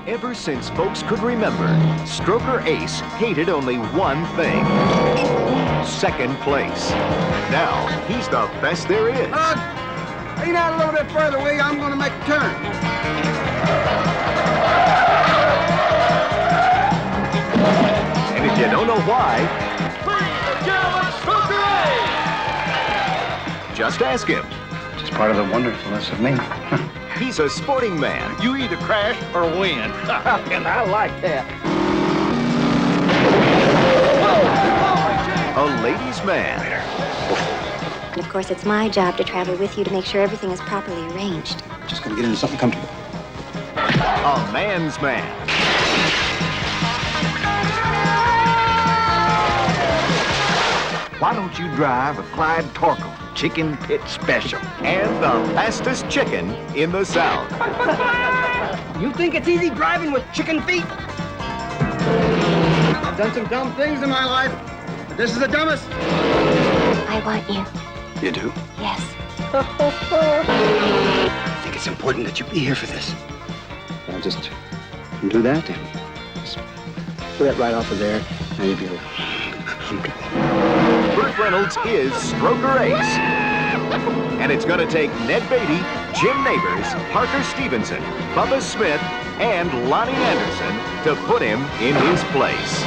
Ever since folks could remember, Stroker Ace hated only one thing: second place. Now, he's the best there is. Lean out a little bit further, will you? I'm going to make a turn. And if you don't know why, just ask him. It's part of the wonderfulness of me. He's a sporting man. You either crash or win. And I like that. A ladies' man. And of course, it's my job to travel with you to make sure everything is properly arranged. Just going to get into something comfortable. A man's man. Why don't you drive a Clyde Torkel Chicken Pit Special? And the fastest chicken in the South. You think it's easy driving with chicken feet? I've done some dumb things in my life, but this is the dumbest. I want you. You do? Yes. I think it's important that you be here for this. I'll just do that and just put that right off of there, and you'll be able to... Burt Reynolds is Stroker Ace. And it's going to take Ned Beatty, Jim Nabors, Parker Stevenson, Bubba Smith, and Lonnie Anderson to put him in his place.